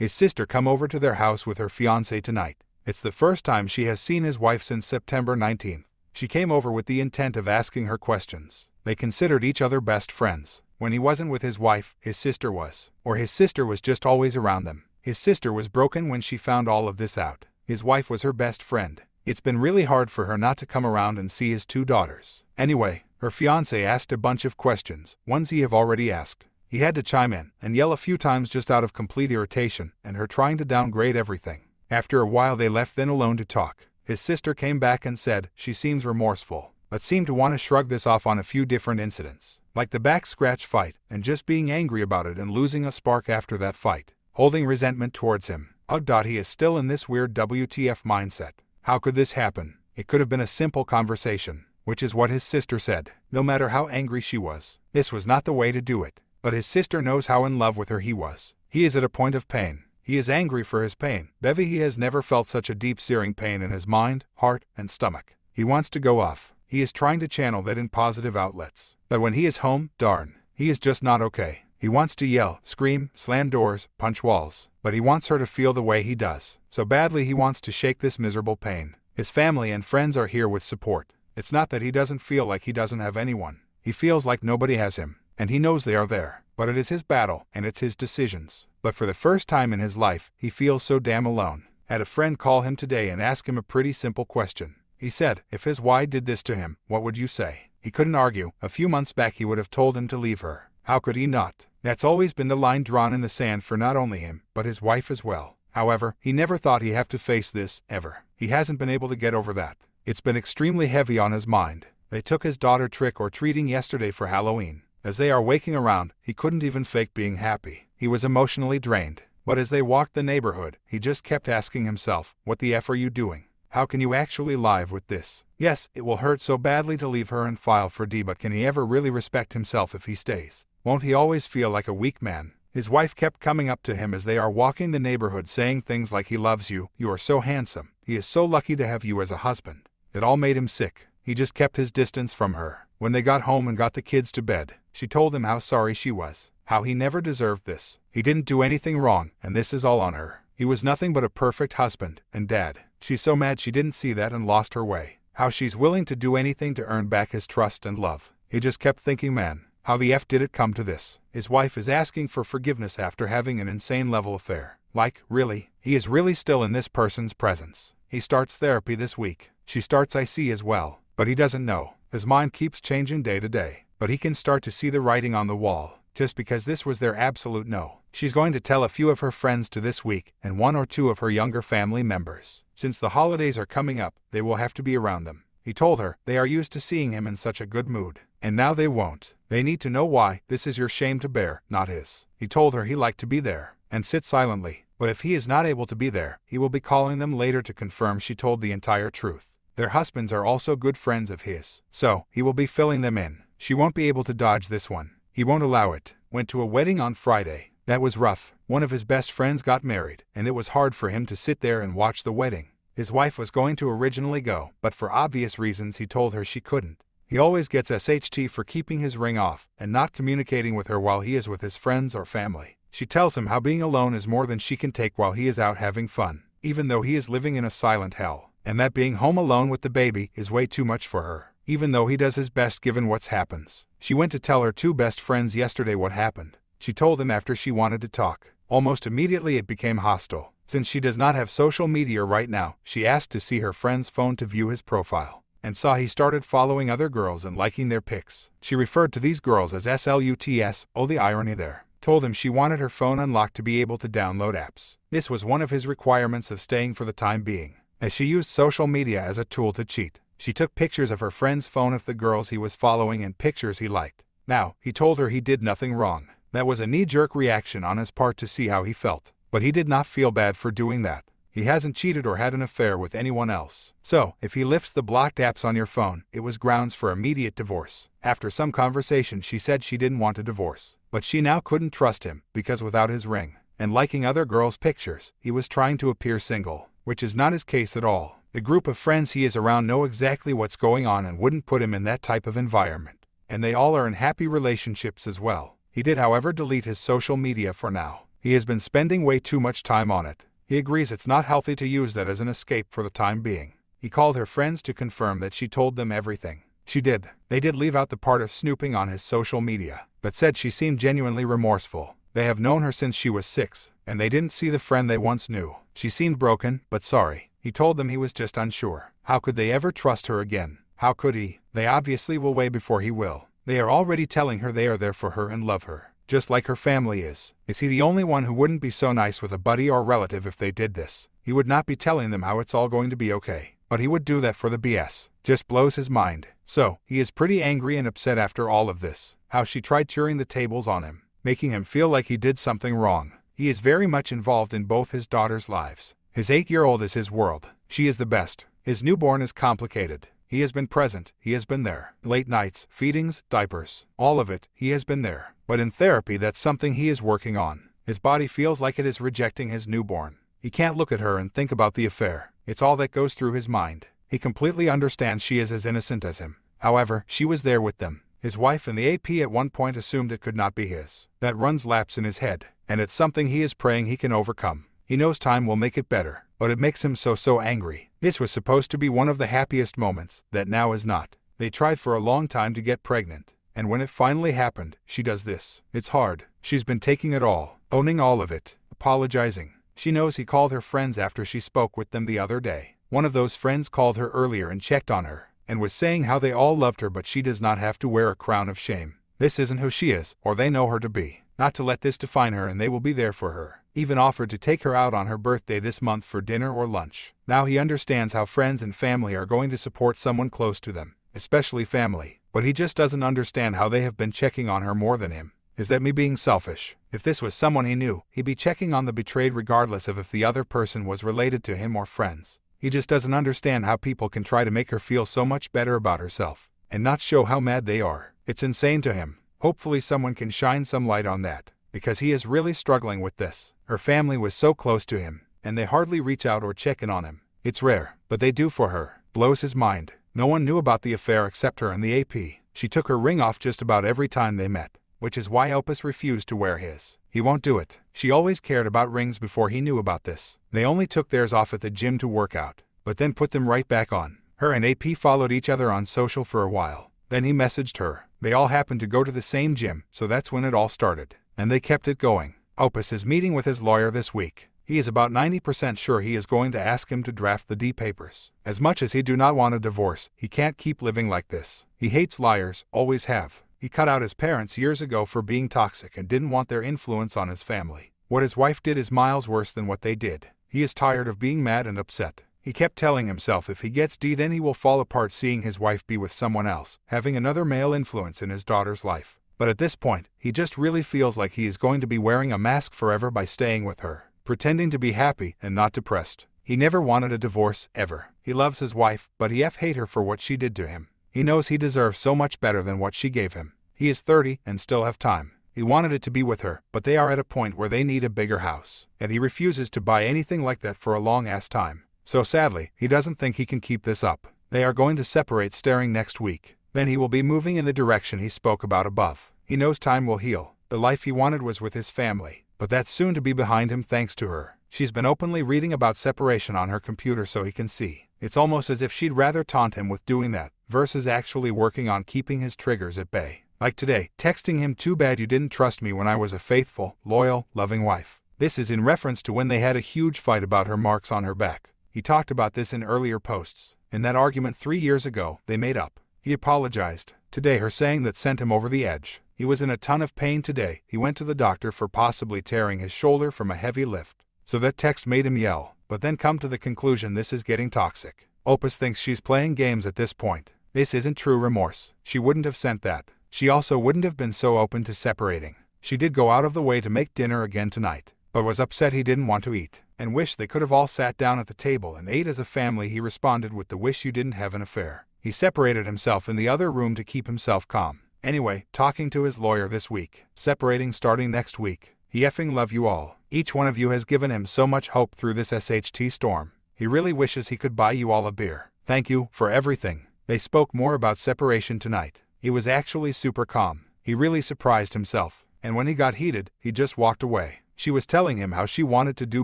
his sister come over to their house with her fiancé tonight. It's the first time she has seen his wife since September 19th. She came over with the intent of asking her questions. They considered each other best friends. When he wasn't with his wife, his sister was. Or his sister was just always around them. His sister was broken when she found all of this out. His wife was her best friend. It's been really hard for her not to come around and see his 2 daughters. Anyway, her fiancé asked a bunch of questions, ones he have already asked. He had to chime in and yell a few times just out of complete irritation and her trying to downgrade everything. After a while they left then alone to talk. His sister came back and said she seems remorseful, but seemed to want to shrug this off on a few different incidents, like the back scratch fight and just being angry about it and losing a spark after that fight, holding resentment towards him. Ugh. He is still in this weird WTF mindset. How could this happen? It could have been a simple conversation, which is what his sister said. No matter how angry she was, this was not the way to do it. But his sister knows how in love with her he was. He is at a point of pain. He is angry for his pain. He has never felt such a deep searing pain in his mind, heart, and stomach. He wants to go off. He is trying to channel that in positive outlets. But when he is home, darn, he is just not okay. He wants to yell, scream, slam doors, punch walls. But he wants her to feel the way he does. So badly he wants to shake this miserable pain. His family and friends are here with support. It's not that he doesn't feel like he doesn't have anyone. He feels like nobody has him. And he knows they are there. But it is his battle, and it's his decisions. But for the first time in his life, he feels so damn alone. Had a friend call him today and ask him a pretty simple question. He said, if his wife did this to him, what would you say? He couldn't argue. A few months back he would have told him to leave her. How could he not? That's always been the line drawn in the sand for not only him, but his wife as well. However, he never thought he'd have to face this, ever. He hasn't been able to get over that. It's been extremely heavy on his mind. They took his daughter trick-or-treating yesterday for Halloween. As they are waking around, he couldn't even fake being happy. He was emotionally drained. But as they walked the neighborhood, he just kept asking himself, what the F are you doing? How can you actually live with this? Yes, it will hurt so badly to leave her and file for D, but can he ever really respect himself if he stays? Won't he always feel like a weak man? His wife kept coming up to him as they are walking the neighborhood saying things like he loves you, you are so handsome, he is so lucky to have you as a husband. It all made him sick. He just kept his distance from her. When they got home and got the kids to bed, she told him how sorry she was, how he never deserved this. He didn't do anything wrong, and this is all on her. He was nothing but a perfect husband and dad. She's so mad she didn't see that and lost her way. How she's willing to do anything to earn back his trust and love. He just kept thinking, man, how the F did it come to this? His wife is asking for forgiveness after having an insane level affair. Like, really? He is really still in this person's presence. He starts therapy this week. She starts IC as well. But he doesn't know. His mind keeps changing day to day. But he can start to see the writing on the wall. Just because this was their absolute no. She's going to tell a few of her friends to this week, and 1 or 2 of her younger family members. Since the holidays are coming up, they will have to be around them. He told her they are used to seeing him in such a good mood. And now they won't. They need to know why. This is your shame to bear, not his. He told her he liked to be there and sit silently. But if he is not able to be there, he will be calling them later to confirm she told the entire truth. Their husbands are also good friends of his. So, he will be filling them in. She won't be able to dodge this one. He won't allow it. Went to a wedding on Friday. That was rough. One of his best friends got married, and it was hard for him to sit there and watch the wedding. His wife was going to originally go, but for obvious reasons he told her she couldn't. He always gets SHT for keeping his ring off and not communicating with her while he is with his friends or family. She tells him how being alone is more than she can take while he is out having fun, even though he is living in a silent hell, and that being home alone with the baby is way too much for her, even though he does his best given what's happens. She went to tell her 2 best friends yesterday what happened. She told them after she wanted to talk. Almost immediately it became hostile. Since she does not have social media right now, she asked to see her friend's phone to view his profile, and saw he started following other girls and liking their pics. She referred to these girls as sluts, oh the irony there. Told him she wanted her phone unlocked to be able to download apps. This was one of his requirements of staying for the time being, as she used social media as a tool to cheat. She took pictures of her friend's phone of the girls he was following and pictures he liked. Now, he told her he did nothing wrong. That was a knee-jerk reaction on his part to see how he felt. But he did not feel bad for doing that. He hasn't cheated or had an affair with anyone else. So, if he lifts the blocked apps on your phone, it was grounds for immediate divorce. After some conversation she said she didn't want a divorce. But she now couldn't trust him, because without his ring, and liking other girls' pictures, he was trying to appear single, which is not his case at all. The group of friends he is around know exactly what's going on and wouldn't put him in that type of environment. And they all are in happy relationships as well. He did however delete his social media for now. He has been spending way too much time on it. He agrees it's not healthy to use that as an escape for the time being. He called her friends to confirm that she told them everything. She did. They did leave out the part of snooping on his social media, but said she seemed genuinely remorseful. They have known her since she was 6, and they didn't see the friend they once knew. She seemed broken, but sorry. He told them he was just unsure. How could they ever trust her again? How could he? They obviously will way before he will. They are already telling her they are there for her and love her, just like her family is. Is he the only one who wouldn't be so nice with a buddy or relative if they did this? He would not be telling them how it's all going to be okay, but he would do that for the BS. Just blows his mind. So, he is pretty angry and upset after all of this. How she tried turning the tables on him, making him feel like he did something wrong. He is very much involved in both his daughters' lives. His 8-year-old is his world. She is the best. His newborn is complicated. He has been present. He has been there. Late nights, feedings, diapers. All of it, he has been there. But in therapy, that's something he is working on. His body feels like it is rejecting his newborn. He can't look at her and think about the affair. It's all that goes through his mind. He completely understands she is as innocent as him. However, she was there with them. His wife and the AP at one point assumed it could not be his. That runs laps in his head, and it's something he is praying he can overcome. He knows time will make it better, but it makes him so angry. This was supposed to be one of the happiest moments, that now is not. They tried for a long time to get pregnant, and when it finally happened, she does this. It's hard. She's been taking it all, owning all of it, apologizing. She knows he called her friends after she spoke with them the other day. One of those friends called her earlier and checked on her, and was saying how they all loved her but she does not have to wear a crown of shame. This isn't who she is, or they know her to be. Not to let this define her, and they will be there for her. Even offered to take her out on her birthday this month for dinner or lunch. Now he understands how friends and family are going to support someone close to them, especially family, but he just doesn't understand how they have been checking on her more than him. Is that me being selfish? If this was someone he knew, he'd be checking on the betrayed regardless of if the other person was related to him or friends. He just doesn't understand how people can try to make her feel so much better about herself, and not show how mad they are. It's insane to him. Hopefully someone can shine some light on that, because he is really struggling with this. Her family was so close to him, and they hardly reach out or check in on him. It's rare, but they do for her. Blows his mind. No one knew about the affair except her and the AP. She took her ring off just about every time they met, which is why Opus refused to wear his. He won't do it. She always cared about rings before he knew about this. They only took theirs off at the gym to work out, but then put them right back on. Her and AP followed each other on social for a while. Then he messaged her. They all happened to go to the same gym, so that's when it all started. And they kept it going. Opus is meeting with his lawyer this week. He is about 90% sure he is going to ask him to draft the D papers. As much as he do not want a divorce, he can't keep living like this. He hates liars, always have. He cut out his parents years ago for being toxic and didn't want their influence on his family. What his wife did is miles worse than what they did. He is tired of being mad and upset. He kept telling himself if he gets D then he will fall apart seeing his wife be with someone else, having another male influence in his daughter's life. But at this point, he just really feels like he is going to be wearing a mask forever by staying with her, pretending to be happy and not depressed. He never wanted a divorce, ever. He loves his wife, but he hate her for what she did to him. He knows he deserves so much better than what she gave him. He is 30 and still have time. He wanted it to be with her, but they are at a point where they need a bigger house, and he refuses to buy anything like that for a long-ass time. So sadly, he doesn't think he can keep this up. They are going to separate starting next week. Then he will be moving in the direction he spoke about above. He knows time will heal. The life he wanted was with his family, but that's soon to be behind him thanks to her. She's been openly reading about separation on her computer so he can see. It's almost as if she'd rather taunt him with doing that, versus actually working on keeping his triggers at bay. Like today, texting him, "Too bad you didn't trust me when I was a faithful, loyal, loving wife." This is in reference to when they had a huge fight about her marks on her back. He talked about this in earlier posts. In that argument 3 years ago, they made up. He apologized. Today her saying that sent him over the edge. He was in a ton of pain today. He went to the doctor for possibly tearing his shoulder from a heavy lift. So that text made him yell, but then come to the conclusion this is getting toxic. Opus thinks she's playing games at this point. This isn't true remorse. She wouldn't have sent that. She also wouldn't have been so open to separating. She did go out of the way to make dinner again tonight, but was upset he didn't want to eat, and wished they could have all sat down at the table and ate as a family. He responded with the "wish you didn't have an affair." He separated himself in the other room to keep himself calm. Anyway, talking to his lawyer this week. Separating starting next week. He effing love you all. Each one of you has given him so much hope through this SHT storm. He really wishes he could buy you all a beer. Thank you for everything. They spoke more about separation tonight. He was actually super calm. He really surprised himself. And when he got heated, he just walked away. She was telling him how she wanted to do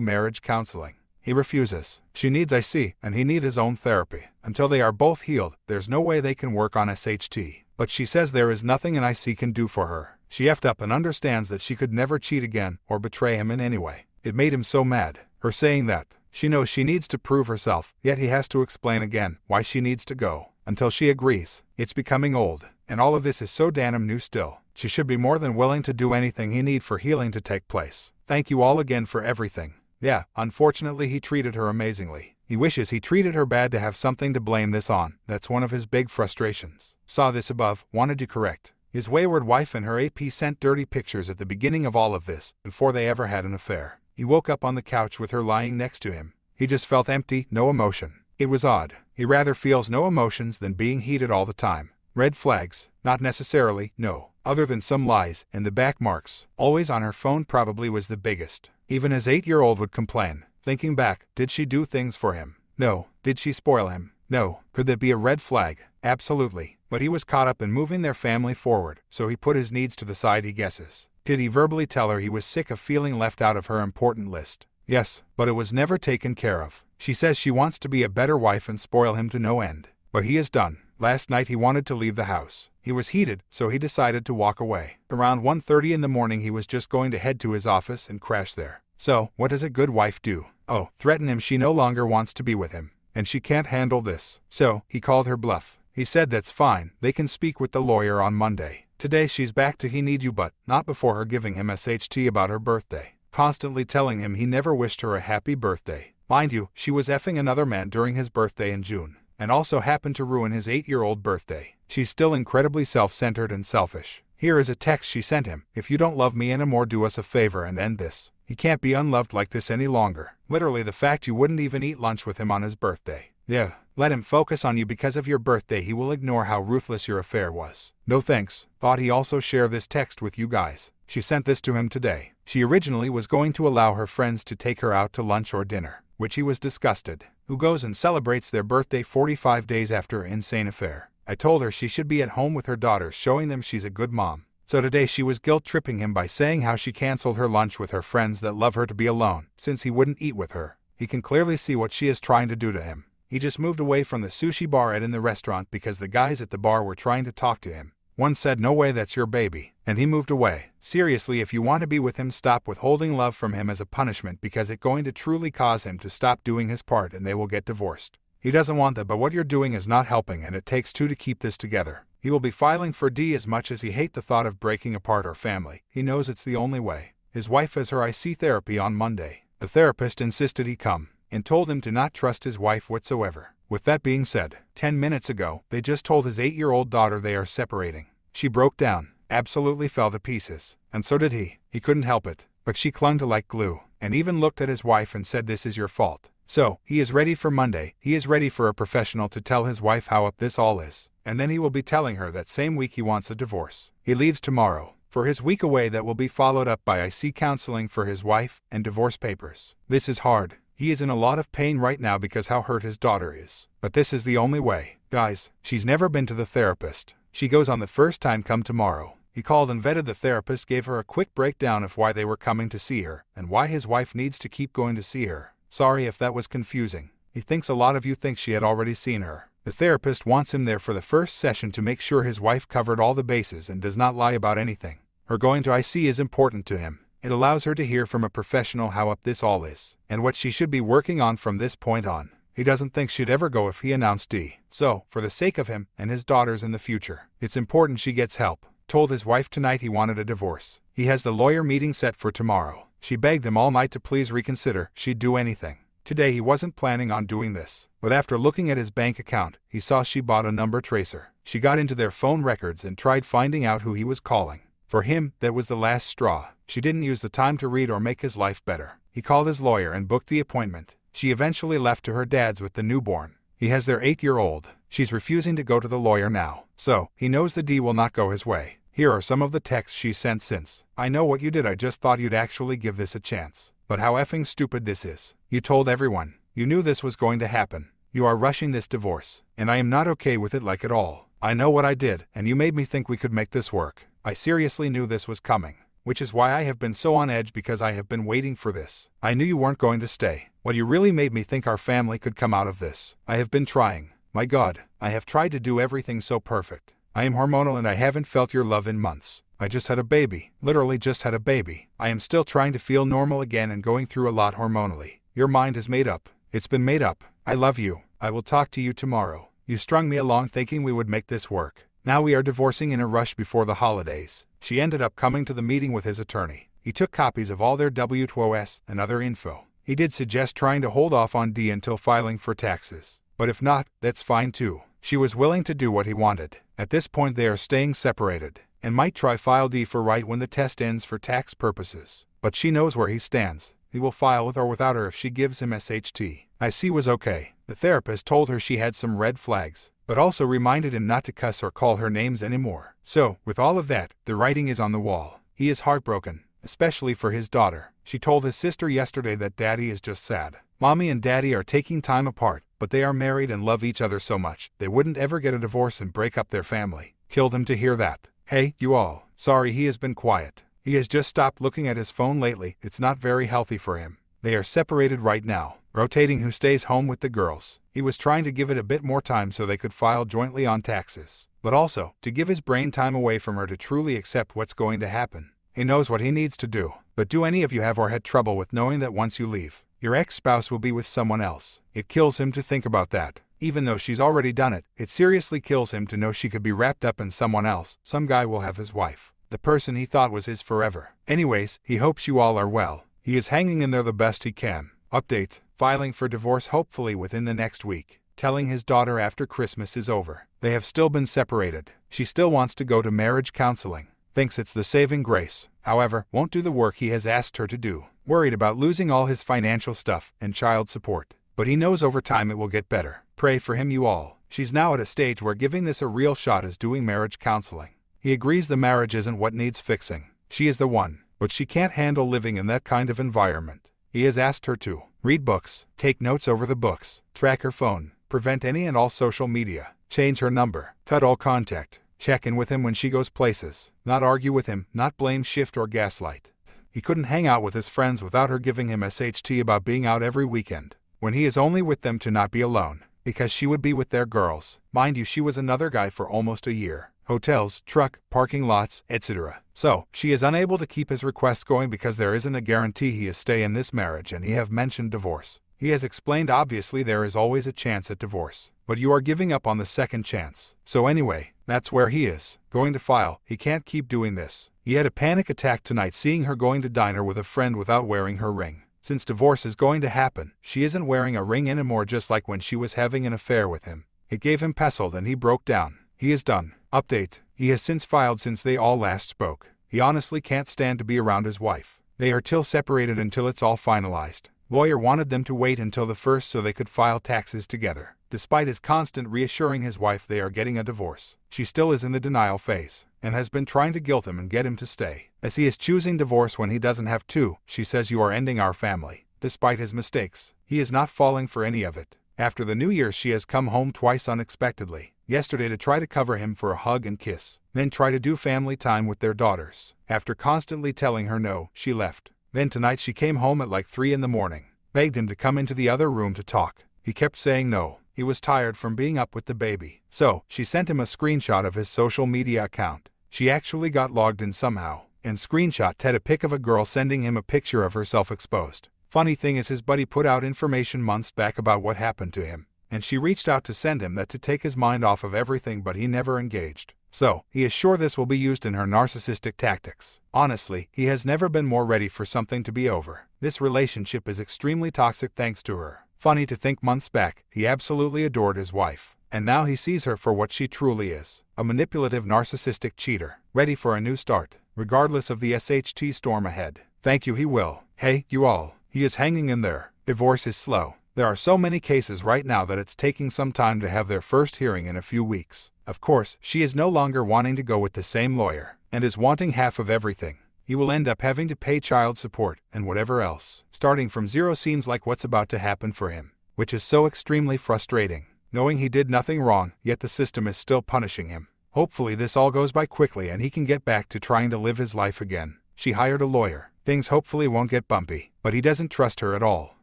marriage counseling. He refuses. She needs IC, and he needs his own therapy. Until they are both healed, there's no way they can work on SHT. But she says there is nothing an IC can do for her. She effed up and understands that she could never cheat again or betray him in any way. It made him so mad, her saying that. She knows she needs to prove herself, yet he has to explain again why she needs to go. Until she agrees. It's becoming old, and all of this is so damn new still. She should be more than willing to do anything he need for healing to take place. Thank you all again for everything. Yeah, unfortunately he treated her amazingly. He wishes he treated her bad to have something to blame this on. That's one of his big frustrations. Saw this above, wanted to correct. His wayward wife and her AP sent dirty pictures at the beginning of all of this, before they ever had an affair. He woke up on the couch with her lying next to him. He just felt empty, no emotion. It was odd. He rather feels no emotions than being heated all the time. Red flags? Not necessarily, no. Other than some lies and the back marks. Always on her phone probably was the biggest. Even his 8-year-old would complain. Thinking back, did she do things for him? No. Did she spoil him? No. Could that be a red flag? Absolutely. But he was caught up in moving their family forward, so he put his needs to the side, he guesses. Did he verbally tell her he was sick of feeling left out of her important list? Yes, but it was never taken care of. She says she wants to be a better wife and spoil him to no end. But he is done. Last night he wanted to leave the house. He was heated, so he decided to walk away. Around 1:30 in the morning he was just going to head to his office and crash there. So, what does a good wife do? Oh, threaten him she no longer wants to be with him. And she can't handle this. So, he called her bluff. He said that's fine, they can speak with the lawyer on Monday. Today she's back to he need you but not before her giving him SHT about her birthday. Constantly telling him he never wished her a happy birthday. Mind you, she was effing another man during his birthday in June. And also happened to ruin his 8-year-old birthday. She's still incredibly self-centered and selfish. Here is a text she sent him. If you don't love me anymore, do us a favor and end this. He can't be unloved like this any longer. Literally the fact you wouldn't even eat lunch with him on his birthday. Yeah, let him focus on you because of your birthday. He will ignore how ruthless your affair was. No thanks. Thought he also share this text with you guys. She sent this to him today. She originally was going to allow her friends to take her out to lunch or dinner, which he was disgusted. Who goes and celebrates their birthday 45 days after an insane affair? I told her she should be at home with her daughters, showing them she's a good mom. So today she was guilt-tripping him by saying how she canceled her lunch with her friends that love her to be alone, since he wouldn't eat with her. He can clearly see what she is trying to do to him. He just moved away from the sushi bar in the restaurant because the guys at the bar were trying to talk to him. One said, "No way, that's your baby," and he moved away. Seriously, if you want to be with him, stop withholding love from him as a punishment, because it's going to truly cause him to stop doing his part and they will get divorced. He doesn't want that, but what you're doing is not helping, and it takes two to keep this together. He will be filing for D as much as he hates the thought of breaking apart our family. He knows it's the only way. His wife has her IC therapy on Monday. The therapist insisted he come, and told him to not trust his wife whatsoever. With that being said, 10 minutes ago, they just told his 8-year-old daughter they are separating. She broke down, absolutely fell to pieces, and so did he. He couldn't help it, but she clung to like glue, and even looked at his wife and said, "This is your fault." So, he is ready for Monday. He is ready for a professional to tell his wife how up this all is, and then he will be telling her that same week he wants a divorce. He leaves tomorrow for his week away that will be followed up by IC counseling for his wife and divorce papers. This is hard. He is in a lot of pain right now because how hurt his daughter is. But this is the only way. Guys, she's never been to the therapist. She goes on the first time, come tomorrow. He called and vetted the therapist, gave her a quick breakdown of why they were coming to see her, and why his wife needs to keep going to see her. Sorry if that was confusing. He thinks a lot of you think she had already seen her. The therapist wants him there for the first session to make sure his wife covered all the bases and does not lie about anything. Her going to IC is important to him. It allows her to hear from a professional how up this all is, and what she should be working on from this point on. He doesn't think she'd ever go if he announced D. So, for the sake of him and his daughters in the future, it's important she gets help. Told his wife tonight he wanted a divorce. He has the lawyer meeting set for tomorrow. She begged him all night to please reconsider. She'd do anything. Today he wasn't planning on doing this, but after looking at his bank account, he saw she bought a number tracer. She got into their phone records and tried finding out who he was calling. For him, that was the last straw. She didn't use the time to read or make his life better. He called his lawyer and booked the appointment. She eventually left to her dad's with the newborn. He has their 8-year-old. She's refusing to go to the lawyer now. So, he knows the D will not go his way. Here are some of the texts she sent since. "I know what you did, I just thought you'd actually give this a chance. But how effing stupid this is. You told everyone. You knew this was going to happen. You are rushing this divorce, and I am not okay with it like at all. I know what I did, and you made me think we could make this work. I seriously knew this was coming. which is why I have been so on edge because I have been waiting for this. I knew you weren't going to stay. Well, you really made me think our family could come out of this. I have been trying. My God, I have tried to do everything so perfect. I am hormonal and I haven't felt your love in months. I just had a baby. Literally just had a baby. I am still trying to feel normal again and going through a lot hormonally. Your mind is made up. It's been made up. I love you. I will talk to you tomorrow. You strung me along thinking we would make this work. Now we are divorcing in a rush before the holidays. She ended up coming to the meeting with his attorney. He took copies of all their W-2OS and other info. He did suggest trying to hold off on D until filing for taxes. But if not, that's fine too. She was willing to do what he wanted. At this point they are staying separated, and might try file D for right when the test ends for tax purposes. But she knows where he stands. He will file with or without her if she gives him SHT. IC was okay. The therapist told her she had some red flags, but also reminded him not to cuss or call her names anymore. So, with all of that, the writing is on the wall. He is heartbroken, especially for his daughter. She told his sister yesterday that Daddy is just sad. Mommy and Daddy are taking time apart, but they are married and love each other so much, they wouldn't ever get a divorce and break up their family. Killed him to hear that. Hey, you all. Sorry he has been quiet. He has just stopped looking at his phone lately. It's not very healthy for him. They are separated right now, rotating who stays home with the girls. He was trying to give it a bit more time so they could file jointly on taxes, but also to give his brain time away from her to truly accept what's going to happen. He knows what he needs to do. But do any of you have or had trouble with knowing that once you leave, your ex-spouse will be with someone else? It kills him to think about that. Even though she's already done it, it seriously kills him to know she could be wrapped up in someone else. Some guy will have his wife, the person he thought was his forever. Anyways, he hopes you all are well. He is hanging in there the best he can. Update: filing for divorce hopefully within the next week. Telling his daughter after Christmas is over. They have still been separated. She still wants to go to marriage counseling. Thinks it's the saving grace. However, won't do the work he has asked her to do. Worried about losing all his financial stuff and child support. But he knows over time it will get better. Pray for him, you all. She's now at a stage where giving this a real shot is doing marriage counseling. He agrees the marriage isn't what needs fixing. She is the one, but she can't handle living in that kind of environment. He has asked her to read books, take notes over the books, track her phone, prevent any and all social media, change her number, cut all contact, check in with him when she goes places, not argue with him, not blame, shift or gaslight. He couldn't hang out with his friends without her giving him SHT about being out every weekend, when he is only with them to not be alone, because she would be with their girls. Mind you, she was another guy for almost a year. Hotels, truck, parking lots, etc. So, she is unable to keep his requests going because there isn't a guarantee he is stay in this marriage, and he have mentioned divorce. He has explained obviously there is always a chance at divorce, but you are giving up on the second chance. So anyway, that's where he is. Going to file. He can't keep doing this. He had a panic attack tonight seeing her going to diner with a friend without wearing her ring. Since divorce is going to happen, she isn't wearing a ring anymore, just like when she was having an affair with him. It gave him pestled and he broke down. He is done. Update: he has since filed since they all last spoke. He honestly can't stand to be around his wife. They are still separated until it's all finalized. Lawyer wanted them to wait until the 1st so they could file taxes together. Despite his constant reassuring his wife they are getting a divorce, she still is in the denial phase, and has been trying to guilt him and get him to stay. As he is choosing divorce when he doesn't have to, she says, "You are ending our family." Despite his mistakes, he is not falling for any of it. After the New Year she has come home twice unexpectedly. Yesterday to try to cover him for a hug and kiss, then try to do family time with their daughters. After constantly telling her no, she left. Then tonight she came home at like 3 in the morning, begged him to come into the other room to talk. He kept saying no. He was tired from being up with the baby. So, she sent him a screenshot of his social media account. She actually got logged in somehow, and screenshot had a pic of a girl sending him a picture of herself exposed. Funny thing is his buddy put out information months back about what happened to him, and she reached out to send him that to take his mind off of everything, but he never engaged. So, he is sure this will be used in her narcissistic tactics. Honestly, he has never been more ready for something to be over. This relationship is extremely toxic thanks to her. Funny to think months back, he absolutely adored his wife, and now he sees her for what she truly is, a manipulative narcissistic cheater, ready for a new start, regardless of the SHT storm ahead. Thank you, he will. Hey, you all, he is hanging in there. Divorce is slow. There are so many cases right now that it's taking some time to have their first hearing in a few weeks. Of course, she is no longer wanting to go with the same lawyer, and is wanting half of everything. He will end up having to pay child support and whatever else. Starting from zero seems like what's about to happen for him, which is so extremely frustrating, knowing he did nothing wrong, yet the system is still punishing him. Hopefully this all goes by quickly and he can get back to trying to live his life again. She hired a lawyer. Things hopefully won't get bumpy, but he doesn't trust her at all.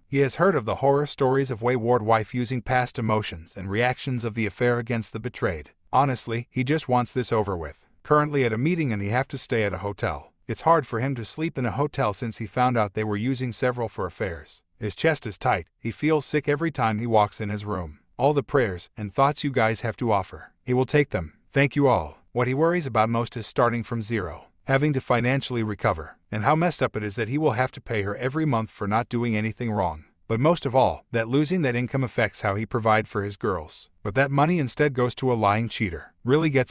He has heard of the horror stories of wayward wife using past emotions and reactions of the affair against the betrayed. Honestly, he just wants this over with. Currently at a meeting and he have to stay at a hotel. It's hard for him to sleep in a hotel since he found out they were using several for affairs. His chest is tight. He feels sick every time he walks in his room. All the prayers and thoughts you guys have to offer, he will take them. Thank you all. What he worries about most is starting from zero, having to financially recover, and how messed up it is that he will have to pay her every month for not doing anything wrong. But most of all, that losing that income affects how he provides for his girls. But that money instead goes to a lying cheater. Really gets